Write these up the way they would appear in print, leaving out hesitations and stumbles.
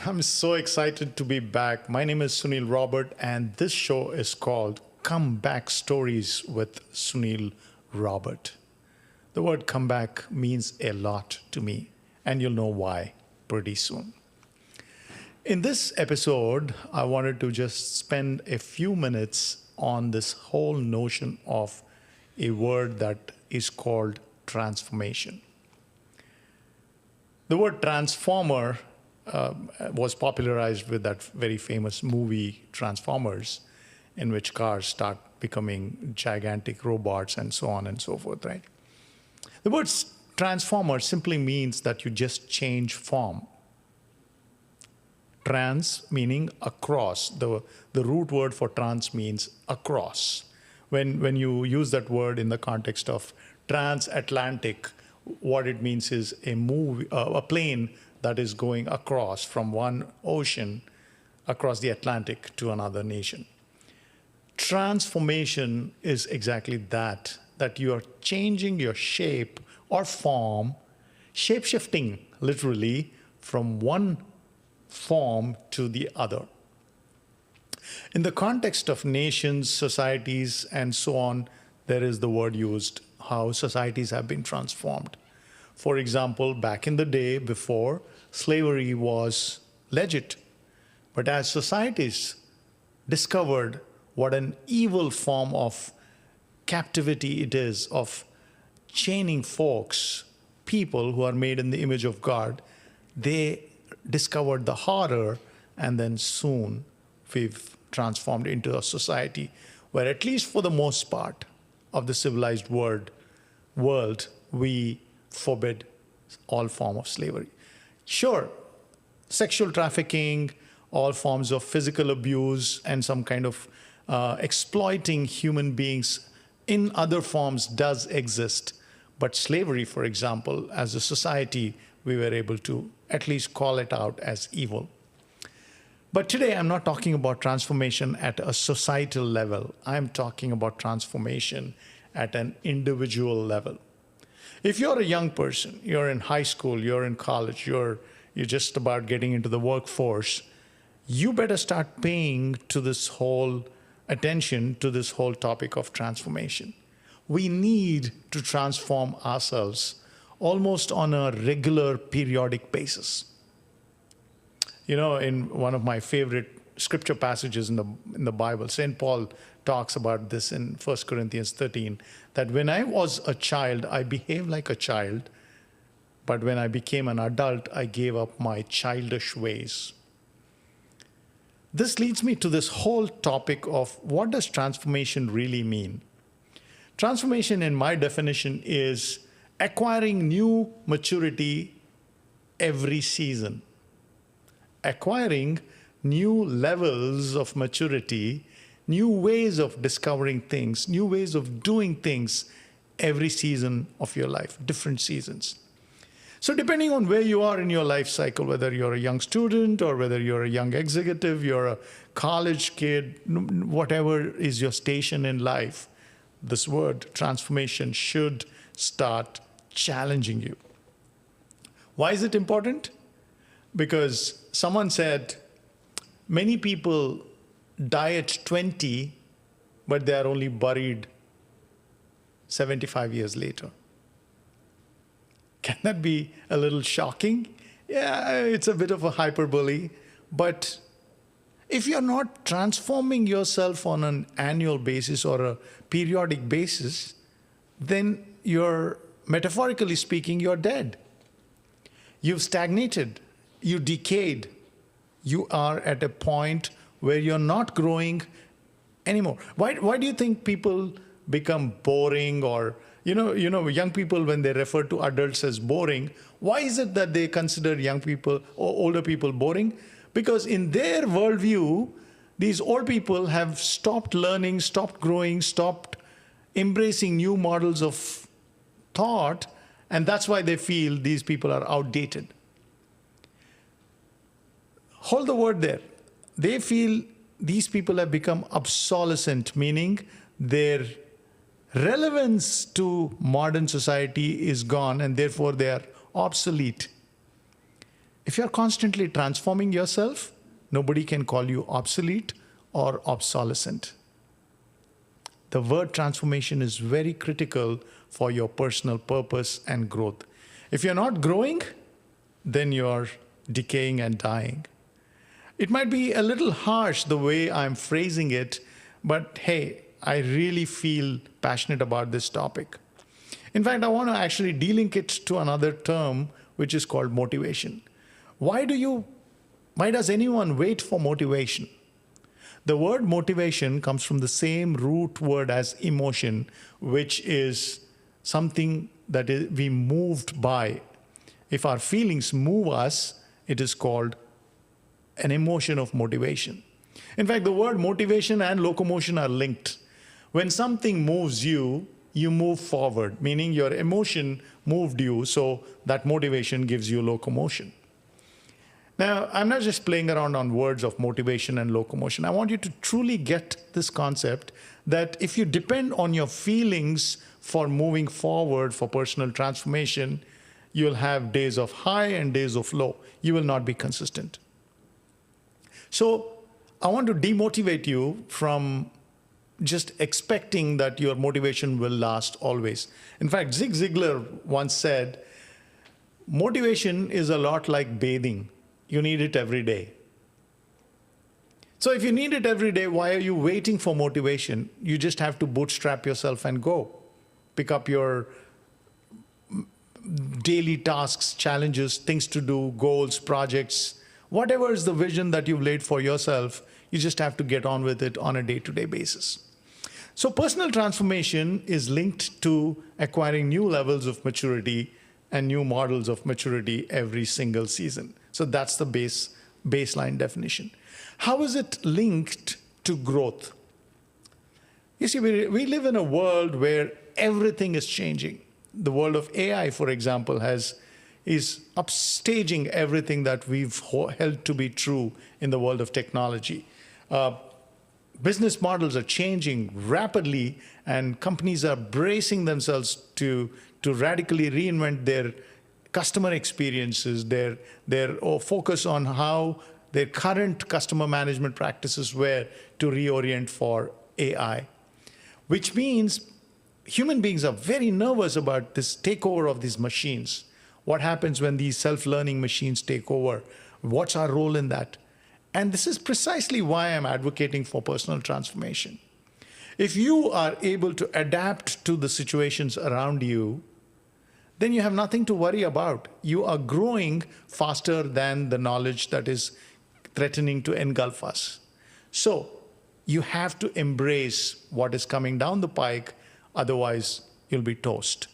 I'm so excited to be back. My name is Sunil Robert, and this show is called Comeback Stories with Sunil Robert. The word comeback means a lot to me, and you'll know why pretty soon. In this episode, I wanted to just spend a few minutes on this whole notion of a word that is called transformation. The word transformer was popularized with that very famous movie Transformers, in which cars start becoming gigantic robots and so on and so forth, right? The word transformer simply means that you just change form. Trans meaning across. The root word for trans means across. When you use that word in the context of transatlantic, what it means is a plane that is going across from one ocean across the Atlantic to another nation. Transformation is exactly that you are changing your shape or form, shape-shifting literally from one form to the other. In the context of nations, societies, and so on, there is the word used, how societies have been transformed. For example, back in the day before, slavery was legit. But as societies discovered what an evil form of captivity it is, of chaining folks, people who are made in the image of God, they discovered the horror, and then soon we've transformed into a society where, at least for the most part of the civilized world, we forbid all form of slavery. Sure, sexual trafficking, all forms of physical abuse, and some kind of exploiting human beings in other forms does exist. But slavery, for example, as a society, we were able to at least call it out as evil. But today, I'm not talking about transformation at a societal level. I'm talking about transformation at an individual level. If you're a young person, you're in high school, you're in college, you're just about getting into the workforce, you better start paying to this whole attention to this whole topic of transformation. We need to transform ourselves almost on a regular, periodic basis. You know, in one of my favorite scripture passages in the Bible, St. Paul talks about this in 1 Corinthians 13, that when I was a child, I behaved like a child, but when I became an adult, I gave up my childish ways. This leads me to this whole topic of what does transformation really mean? Transformation, in my definition, is acquiring new maturity every season. Acquiring new levels of maturity, new ways of discovering things, new ways of doing things every season of your life, different seasons. So depending on where you are in your life cycle, whether you're a young student or whether you're a young executive, you're a college kid, whatever is your station in life, this word transformation should start challenging you. Why is it important? Because someone said, many people die at 20, but they are only buried 75 years later. Can that be a little shocking? Yeah, it's a bit of a hyperbole. But if you're not transforming yourself on an annual basis or a periodic basis, then you're, metaphorically speaking, you're dead. You've stagnated. You decayed. You are at a point where you're not growing anymore. Why do you think people become boring, or young people, when they refer to adults as boring, why is it that they consider young people or older people boring? Because in their worldview, these old people have stopped learning, stopped growing, stopped embracing new models of thought, and that's why they feel these people are outdated. Hold the word there. They feel these people have become obsolescent, meaning their relevance to modern society is gone, and therefore they are obsolete. If you're constantly transforming yourself, nobody can call you obsolete or obsolescent. The word transformation is very critical for your personal purpose and growth. If you're not growing, then you're decaying and dying. It might be a little harsh the way I'm phrasing it, but hey, I really feel passionate about this topic. In fact, I want to actually de-link it to another term, which is called motivation. Why does anyone wait for motivation? The word motivation comes from the same root word as emotion, which is something that we moved by. If our feelings move us, it is called an emotion of motivation. In fact, the word motivation and locomotion are linked. When something moves you, you move forward, meaning your emotion moved you, so that motivation gives you locomotion. Now, I'm not just playing around on words of motivation and locomotion. I want you to truly get this concept that if you depend on your feelings for moving forward, for personal transformation, you'll have days of high and days of low. You will not be consistent. So I want to demotivate you from just expecting that your motivation will last always. In fact, Zig Ziglar once said, motivation is a lot like bathing. You need it every day. So if you need it every day, why are you waiting for motivation? You just have to bootstrap yourself and go. Pick up your daily tasks, challenges, things to do, goals, projects, whatever is the vision that you've laid for yourself, you just have to get on with it on a day-to-day basis. So personal transformation is linked to acquiring new levels of maturity and new models of maturity every single season. So that's the baseline definition. How is it linked to growth? You see, we live in a world where everything is changing. The world of AI, for example, is upstaging everything that we've held to be true in the world of technology. Business models are changing rapidly, and companies are bracing themselves to radically reinvent their customer experiences, their focus on how their current customer management practices were to reorient for AI, which means human beings are very nervous about this takeover of these machines. What happens when these self-learning machines take over? What's our role in that? And this is precisely why I'm advocating for personal transformation. If you are able to adapt to the situations around you, then you have nothing to worry about. You are growing faster than the knowledge that is threatening to engulf us. So you have to embrace what is coming down the pike, otherwise you'll be toast.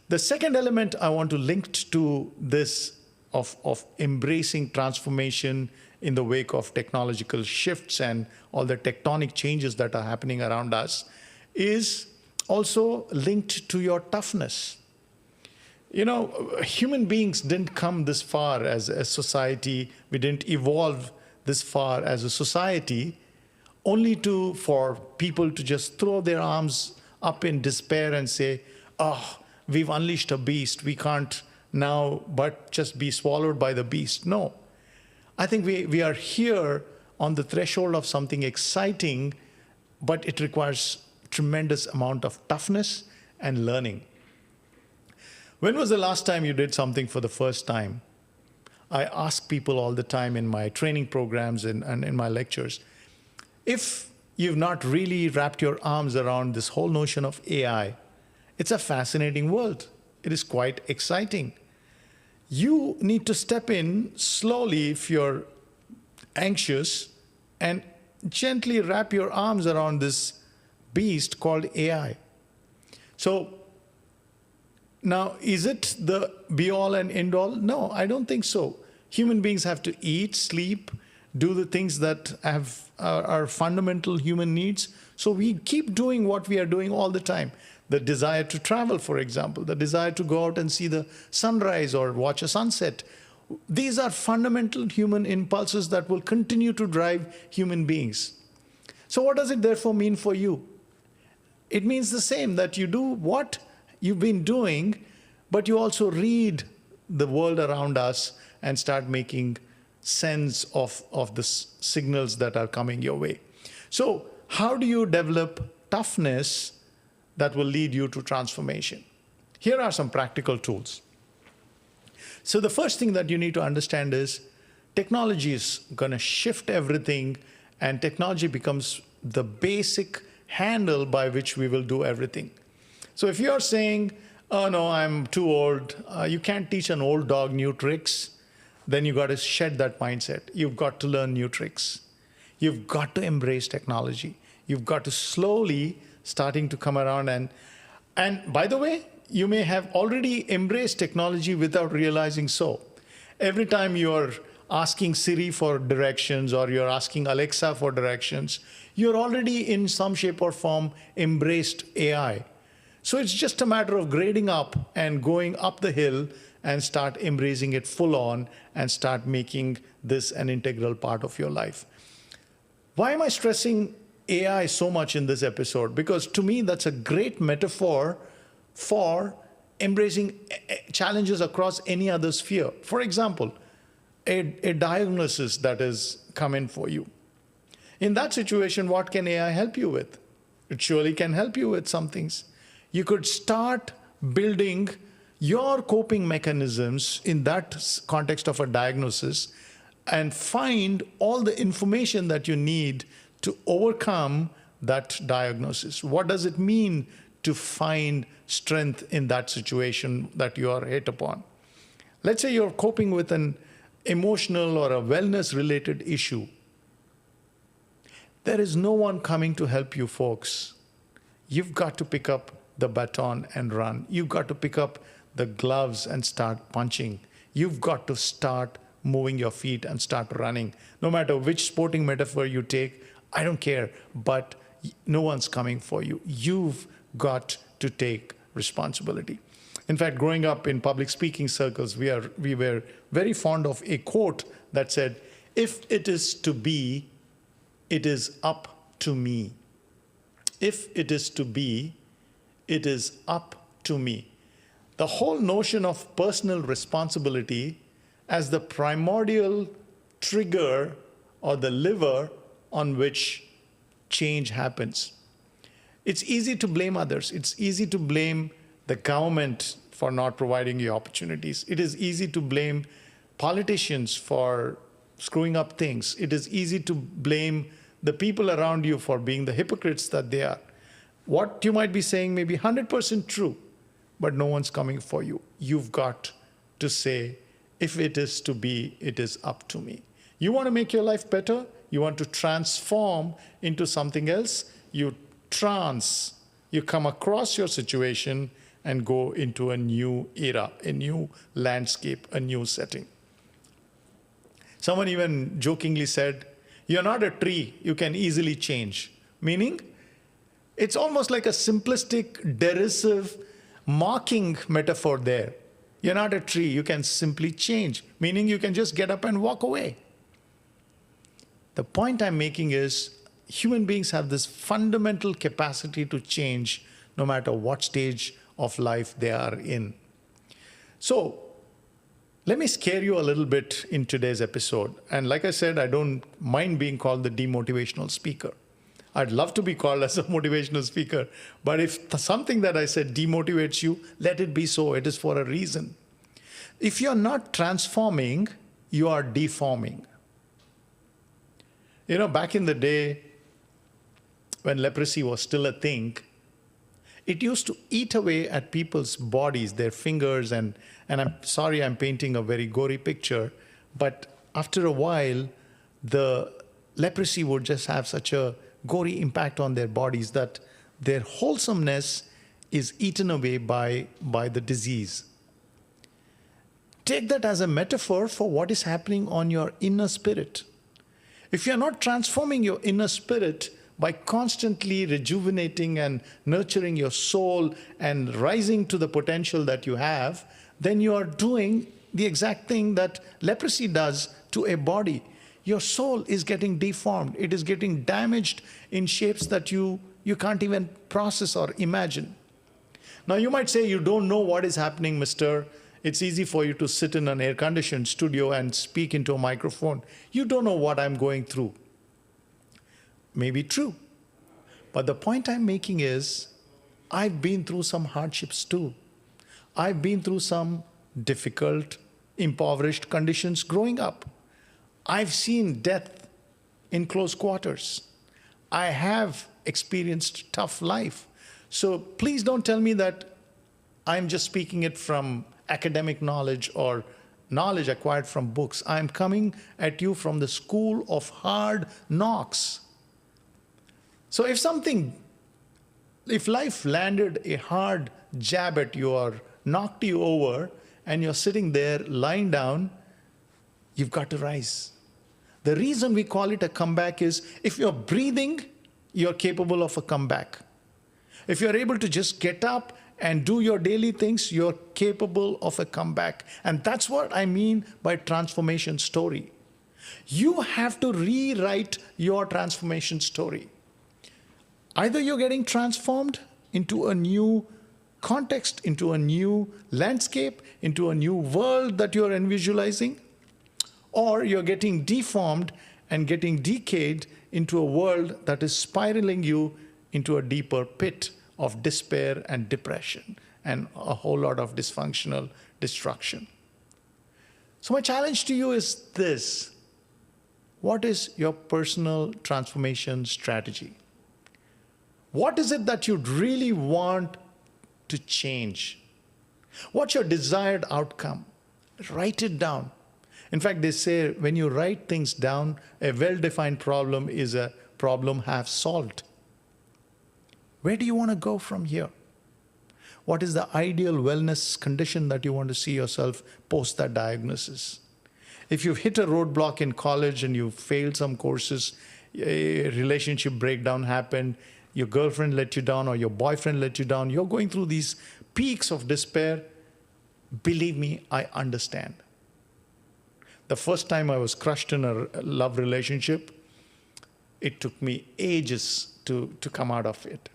The second element I want to link to this of embracing transformation in the wake of technological shifts and all the tectonic changes that are happening around us is also linked to your toughness. You know, human beings didn't come this far as a society. We didn't evolve this far as a society only for people to just throw their arms up in despair and say, oh, we've unleashed a beast. We can't now but just be swallowed by the beast. No. I think we are here on the threshold of something exciting, but it requires tremendous amount of toughness and learning. When was the last time you did something for the first time? I ask people all the time in my training programs and in my lectures, if you've not really wrapped your arms around this whole notion of AI, it's a fascinating world. It is quite exciting. You need to step in slowly if you're anxious and gently wrap your arms around this beast called AI. So now, is it the be-all and end-all? No, I don't think so. Human beings have to eat, sleep, do the things that are fundamental human needs. So we keep doing what we are doing all the time. The desire to travel, for example, the desire to go out and see the sunrise or watch a sunset. These are fundamental human impulses that will continue to drive human beings. So what does it therefore mean for you? It means the same, that you do what you've been doing, but you also read the world around us and start making sense of the signals that are coming your way. So how do you develop toughness that will lead you to transformation? Here are some practical tools. So the first thing that you need to understand is technology is going to shift everything, and technology becomes the basic handle by which we will do everything. So if you're saying, oh no, I'm too old, you can't teach an old dog new tricks, then you got to shed that mindset. You've got to learn new tricks. You've got to embrace technology. You've got to slowly starting to come around. And by the way, you may have already embraced technology without realizing so. Every time you're asking Siri for directions or you're asking Alexa for directions, you're already in some shape or form embraced AI. So it's just a matter of grading up and going up the hill and start embracing it full on and start making this an integral part of your life. Why am I stressing AI so much in this episode? Because to me, that's a great metaphor for embracing challenges across any other sphere. For example, a diagnosis that is coming for you. In that situation, what can AI help you with? It surely can help you with some things. You could start building your coping mechanisms in that context of a diagnosis and find all the information that you need to overcome that diagnosis. What does it mean to find strength in that situation that you are hit upon? Let's say you're coping with an emotional or a wellness-related issue. There is no one coming to help you, folks. You've got to pick up the baton and run. You've got to pick up the gloves and start punching. You've got to start moving your feet and start running. No matter which sporting metaphor you take, I don't care, but no one's coming for you. You've got to take responsibility. In fact, growing up in public speaking circles, we were very fond of a quote that said, "If it is to be, it is up to me. If it is to be, it is up to me." The whole notion of personal responsibility as the primordial trigger or the lever on which change happens. It's easy to blame others. It's easy to blame the government for not providing you opportunities. It is easy to blame politicians for screwing up things. It is easy to blame the people around you for being the hypocrites that they are. What you might be saying may be 100% true, but no one's coming for you. You've got to say, if it is to be, it is up to me. You want to make your life better? You want to transform into something else? You come across your situation and go into a new era, a new landscape, a new setting. Someone even jokingly said, "You're not a tree, you can easily change." Meaning, it's almost like a simplistic, derisive, mocking metaphor there. You're not a tree, you can simply change. Meaning you can just get up and walk away. The point I'm making is, human beings have this fundamental capacity to change no matter what stage of life they are in. So, let me scare you a little bit in today's episode. And like I said, I don't mind being called the demotivational speaker. I'd love to be called as a motivational speaker. But if something that I said demotivates you, let it be so. It is for a reason. If you're not transforming, you are deforming. You know, back in the day, when leprosy was still a thing, it used to eat away at people's bodies, their fingers, and I'm sorry I'm painting a very gory picture, but after a while, the leprosy would just have such a gory impact on their bodies that their wholesomeness is eaten away by the disease. Take that as a metaphor for what is happening on your inner spirit. If you're not transforming your inner spirit by constantly rejuvenating and nurturing your soul and rising to the potential that you have, then you are doing the exact thing that leprosy does to a body. Your soul is getting deformed. It is getting damaged in shapes that you can't even process or imagine. Now you might say, you don't know what is happening, mister. It's easy for you to sit in an air-conditioned studio and speak into a microphone. You don't know what I'm going through. Maybe true. But the point I'm making is, I've been through some hardships too. I've been through some difficult, impoverished conditions growing up. I've seen death in close quarters. I have experienced tough life. So please don't tell me that I'm just speaking it from academic knowledge or knowledge acquired from books. I'm coming at you from the school of hard knocks. So if life landed a hard jab at you or knocked you over and you're sitting there lying down, you've got to rise. The reason we call it a comeback is if you're breathing, you're capable of a comeback. If you're able to just get up and do your daily things, you're capable of a comeback. And that's what I mean by transformation story. You have to rewrite your transformation story. Either you're getting transformed into a new context, into a new landscape, into a new world that you're visualizing, or you're getting deformed and getting decayed into a world that is spiraling you into a deeper pit of despair and depression and a whole lot of dysfunctional destruction. So my challenge to you is this: what is your personal transformation strategy? What is it that you really want to change? What's your desired outcome? Write it down. In fact, they say when you write things down, a well-defined problem is a problem half solved. Where do you want to go from here? What is the ideal wellness condition that you want to see yourself post that diagnosis? If you've hit a roadblock in college and you failed some courses, a relationship breakdown happened, your girlfriend let you down or your boyfriend let you down, you're going through these peaks of despair, believe me, I understand. The first time I was crushed in a love relationship, it took me ages to come out of it.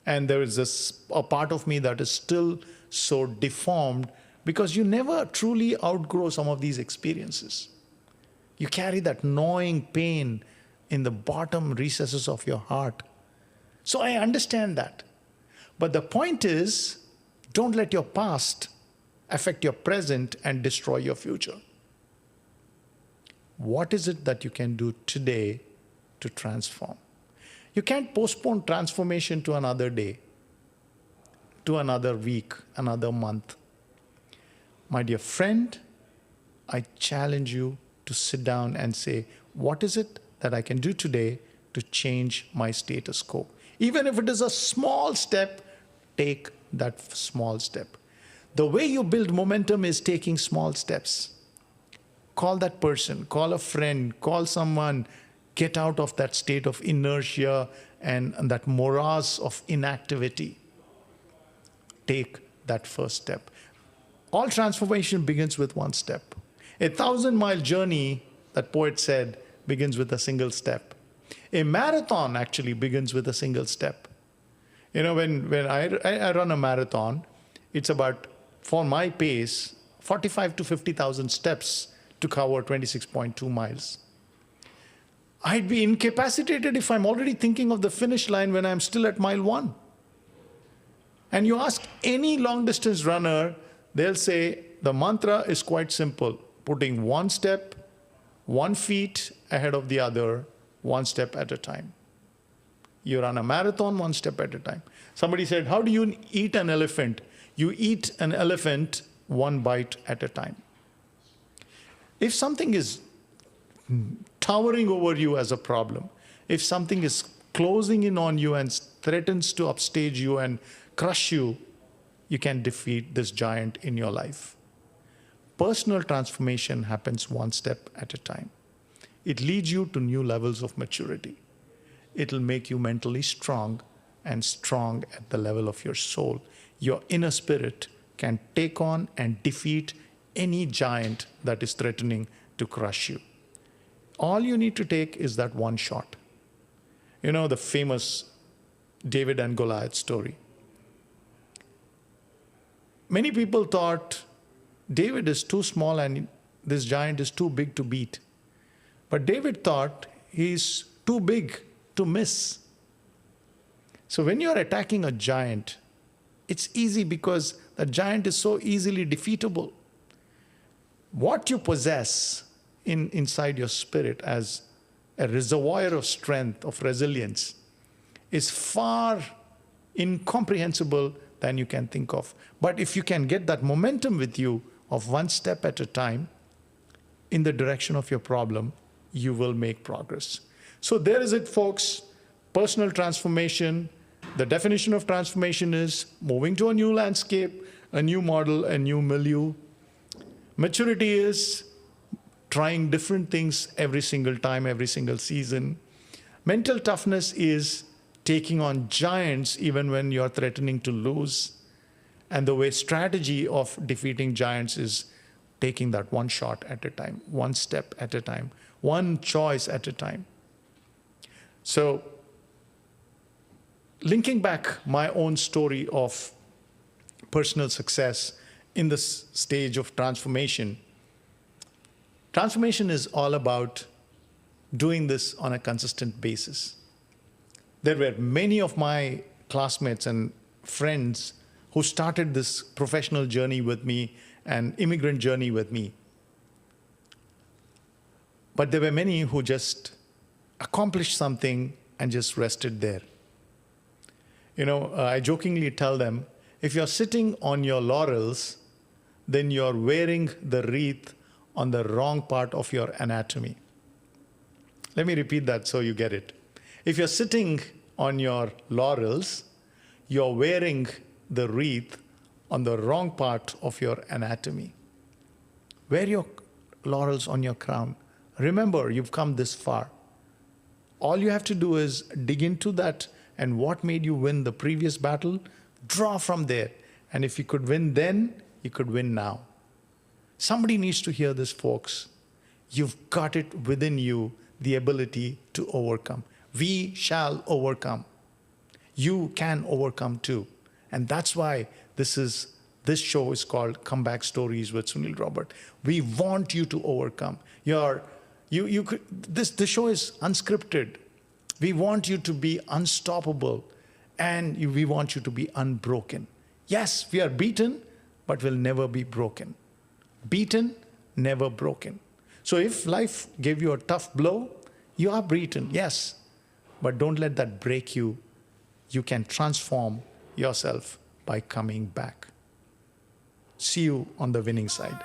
And there is a part of me that is still so deformed because you never truly outgrow some of these experiences. You carry that gnawing pain in the bottom recesses of your heart. So I understand that. But the point is, don't let your past affect your present and destroy your future. What is it that you can do today to transform? You can't postpone transformation to another day, to another week, another month. My dear friend, I challenge you to sit down and say, what is it that I can do today to change my status quo? Even if it is a small step, take that small step. The way you build momentum is taking small steps. Call that person, call a friend, call someone, get out of that state of inertia and that morass of inactivity. Take that first step. All transformation begins with one step. A 1,000-mile journey, that poet said, begins with a single step. A marathon actually begins with a single step. You know, when I run a marathon, it's about, for my pace, 45 to 50,000 steps to cover 26.2 miles. I'd be incapacitated if I'm already thinking of the finish line when I'm still at mile 1. And you ask any long-distance runner, they'll say the mantra is quite simple: putting one step, 1 feet ahead of the other, one step at a time. You run a marathon one step at a time. Somebody said, how do you eat an elephant? You eat an elephant one bite at a time. If something is towering over you as a problem, if something is closing in on you and threatens to upstage you and crush you, you can defeat this giant in your life. Personal transformation happens one step at a time. It leads you to new levels of maturity. It'll make you mentally strong and strong at the level of your soul. Your inner spirit can take on and defeat any giant that is threatening to crush you. All you need to take is that one shot. You know the famous David and Goliath story. Many people thought David is too small and this giant is too big to beat. But David thought he's too big to miss. So when you're attacking a giant, it's easy because the giant is so easily defeatable. What you possess inside your spirit as a reservoir of strength, of resilience, is far incomprehensible than you can think of. But if you can get that momentum with you of one step at a time in the direction of your problem, you will make progress. So there is it, folks. Personal transformation. The definition of transformation is moving to a new landscape, a new model, a new milieu. Maturity is trying different things every single time, every single season. Mental toughness is taking on giants even when you're threatening to lose. And the way strategy of defeating giants is taking that one shot at a time, one step at a time, one choice at a time. So linking back my own story of personal success in this stage of transformation, transformation is all about doing this on a consistent basis. There were many of my classmates and friends who started this professional journey with me and immigrant journey with me. But there were many who just accomplished something and just rested there. You know, I jokingly tell them, if you're sitting on your laurels, then you're wearing the wreath on the wrong part of your anatomy. Let me repeat that so you get it. If you're sitting on your laurels, you're wearing the wreath on the wrong part of your anatomy. Wear your laurels on your crown. Remember, you've come this far. All you have to do is dig into that and what made you win the previous battle, draw from there. And if you could win then, you could win now. Somebody needs to hear this, folks. You've got it within you, the ability to overcome. We shall overcome. You can overcome too. And that's why this show is called Comeback Stories with Sunil Roberts. We want you to overcome. This show is unscripted. We want you to be unstoppable and we want you to be unbroken. Yes, we are beaten, but we'll never be broken. Beaten, never broken. So if life gave you a tough blow, you are beaten, yes, but don't let that break you. You can transform yourself by coming back. See you on the winning side.